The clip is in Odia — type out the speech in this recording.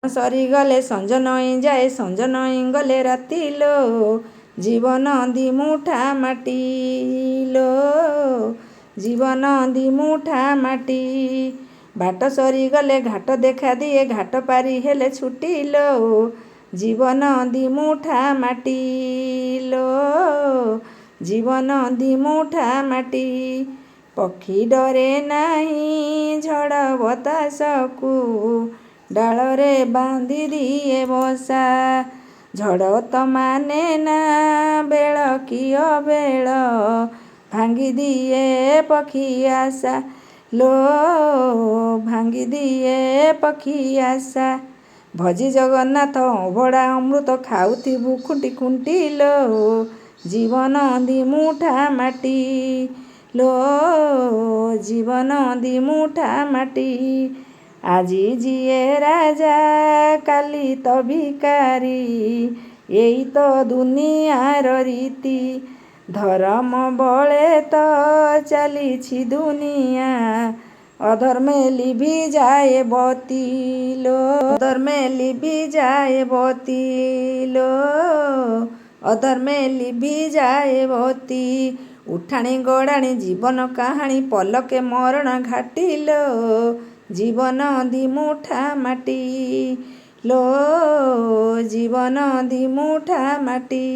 ସରିଗଲେ ସଞ୍ଜ ନଇଁ ଯାଏ, ସଞ୍ଜ ନଇଁ ଗଲେ ରାତି ଲୋ, ଜୀବନ ଦିମୁଠା ମାଟି ଲୋ, ଜୀବନ ଦିମୁଠା ମାଟି। ବାଟ ସରିଗଲେ ଘାଟ ଦେଖା ଦିଏ, ଘାଟ ପାରି ହେଲେ ଛୁଟି ଲୋ, ଜୀବନ ଦିମୁଠା ମାଟି ଲୋ, ଜୀବନ ଦିମୁଠା ମାଟି। ପକ୍ଷୀ ଡରେ ନାହିଁ ଝଡ଼ ବତାସକୁ, ଡାଳରେ ବାନ୍ଧି ଦିଏ ବସା, ଝଡ଼ ତ ମାନେ ନା ବେଳ କି ଅବେଳ, ଭାଙ୍ଗି ଦିଏ ପକ୍ଷୀ ଆଶା ଲୋ, ଭାଙ୍ଗି ଦିଏ ପକ୍ଷୀ ଆଶା। ଭଜି ଜଗନ୍ନାଥ ଅଭଡ଼ା ଅମୃତ ଖାଉଥିବୁ ଖୁଣ୍ଟି ଖୁଣ୍ଟି ଲୋ, ଜୀବନ ଦିମୁଠା ମାଟି ଲୋ, ଜୀବନ ଦିମୁଠା ମାଟି। ଆଜି ଯିଏ ରାଜା କାଲି ତ ଭିକାରୀ, ଏଇ ତ ଦୁନିଆର ରୀତି, ଧରମ ବଳେ ତ ଚାଲିଛି ଦୁନିଆ, ଅଧର୍ମେ ଲିଭି ଯାଏ ବତି ଲୋ, ଅଧର୍ମେ ଲିଭି ଯାଏ ବତି ଲୋ, ଅଧର୍ମେ ଲିଭି ଯାଏ ବତି। ଉଠାଣି ଗଡ଼ାଣି ଜୀବନ କାହାଣୀ, ପଲକେ ମରଣ ଘାଟି ଲୋ, ଜୀବନ ଦିମୁଠା ମାଟି ଲୋ, ଜୀବନ ଦିମୁଠା ମାଟି।